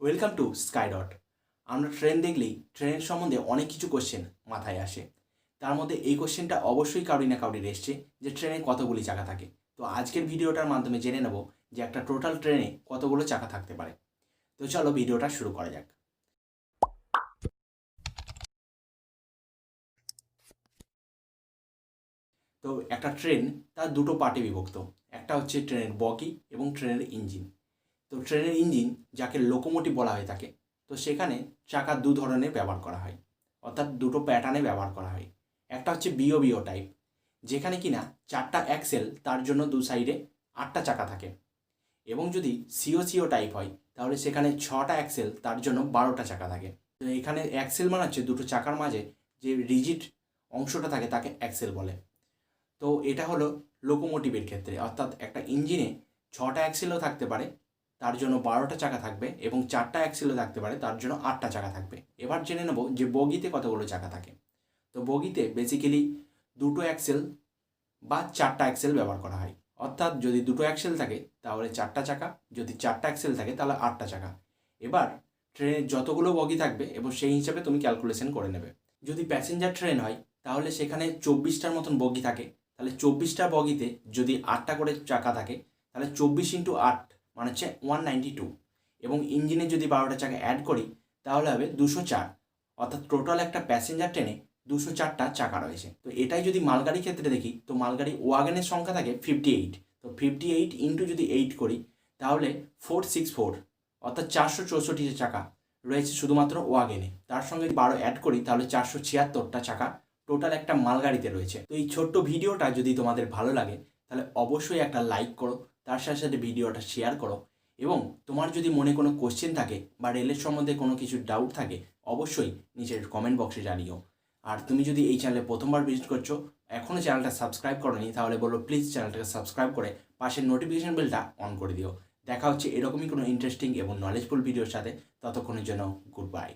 Welcome to sky dot. আমরা train দেখলেই ট্রেনের সম্বন্ধে অনেক কিছু কোশ্চেন মাথায় আসে। তার মধ্যে এই কোশ্চেনটা অবশ্যই কাউরি না কাউরির এসছে যে ট্রেনে কতগুলি চাকা থাকে। তো আজকের ভিডিওটার মাধ্যমে জেনে নেব যে একটা টোটাল ট্রেনে কতগুলো চাকা থাকতে পারে। তো চলো ভিডিওটা শুরু করা যাক। তো একটা ট্রেন তার দুটো পার্টে বিভক্ত। একটা হচ্ছে ট্রেনের বগি এবং ট্রেনের ইঞ্জিন। তো ট্রেনের ইঞ্জিন যাকে লোকোমোটিভ বলা হয়ে থাকে, তো সেখানে চাকা দু ধরনের ব্যবহার করা হয়, অর্থাৎ দুটো প্যাটার্নে ব্যবহার করা হয়। একটা হচ্ছে বিও টাইপ, যেখানে কিনা 4টা অ্যাক্সেল, তার জন্য দু সাইডে 8টা চাকা থাকে। এবং যদি সিও টাইপ হয় তাহলে সেখানে 6টা অ্যাক্সেল, তার জন্য 12টা চাকা থাকে। তো এখানে অ্যাক্সেল মানে হচ্ছে দুটো চাকার মাঝে যে রিজিড অংশটা থাকে তাকে অ্যাক্সেল বলে। তো এটা হলো লোকোমোটিভের ক্ষেত্রে, অর্থাৎ একটা ইঞ্জিনে 6টা অ্যাক্সেলও থাকতে পারে, তার জন্য 12টা চাকা থাকবে, এবং 4টা অ্যাক্সেলও থাকতে পারে, তার জন্য 8টা চাকা থাকবে। এবার জেনে নেব যে বগিতে কতগুলো চাকা থাকে। তো বগিতে বেসিক্যালি দুটো অ্যাক্সেল বা 4টা অ্যাক্সেল ব্যবহার করা হয়। অর্থাৎ যদি দুটো অ্যাক্সেল থাকে তাহলে 4টা চাকা, যদি 4টা অ্যাক্সেল থাকে তাহলে 8টা চাকা। এবার ট্রেনের যতগুলো বগি থাকবে এবং সেই হিসাবে তুমি ক্যালকুলেশন করে নেবে। যদি প্যাসেঞ্জার ট্রেন হয় তাহলে সেখানে 24টার মতন বগি থাকে। তাহলে 24টা বগিতে যদি 8টা করে চাকা থাকে তাহলে 24 × 8 মানে হচ্ছে 192। এবং ইঞ্জিনে যদি 12টা চাকা অ্যাড করি তাহলে হবে 204। অর্থাৎ টোটাল একটা প্যাসেঞ্জার ট্রেনে 204টা চাকা রয়েছে। তো এটাই যদি মালগাড়ির ক্ষেত্রে দেখি, তো মালগাড়ি ওয়াগনের সংখ্যা থাকে 58। তো 58 ইন্টু যদি 8 করি তাহলে 464, অর্থাৎ 464টি চাকা রয়েছে শুধুমাত্র ওয়াগনে। তার সঙ্গে 12 অ্যাড করি তাহলে 476টা চাকা টোটাল একটা মালগাড়িতে রয়েছে। তো এই ছোট্ট ভিডিওটা যদি তোমাদের ভালো লাগে তাহলে অবশ্যই একটা লাইক করো, তার সাথে সাথে ভিডিওটা শেয়ার করো। এবং তোমার যদি মনে কোনো কোশ্চেন থাকে বা রেলের সম্বন্ধে কোনো কিছু ডাউট থাকে অবশ্যই নিচের কমেন্ট বক্সে জানিও। আর তুমি যদি এই চ্যানেলে প্রথমবার ভিজিট করছো, এখনও চ্যানেলটা সাবস্ক্রাইব করোনি, তাহলে বলো প্লিজ চ্যানেলটাকে সাবস্ক্রাইব করে পাশের নোটিফিকেশন বেলটা অন করে দিও। দেখা হচ্ছে এরকমই কোনো ইন্টারেস্টিং এবং নলেজফুল ভিডিওর সাথে। ততক্ষণের জন্য গুড বাই।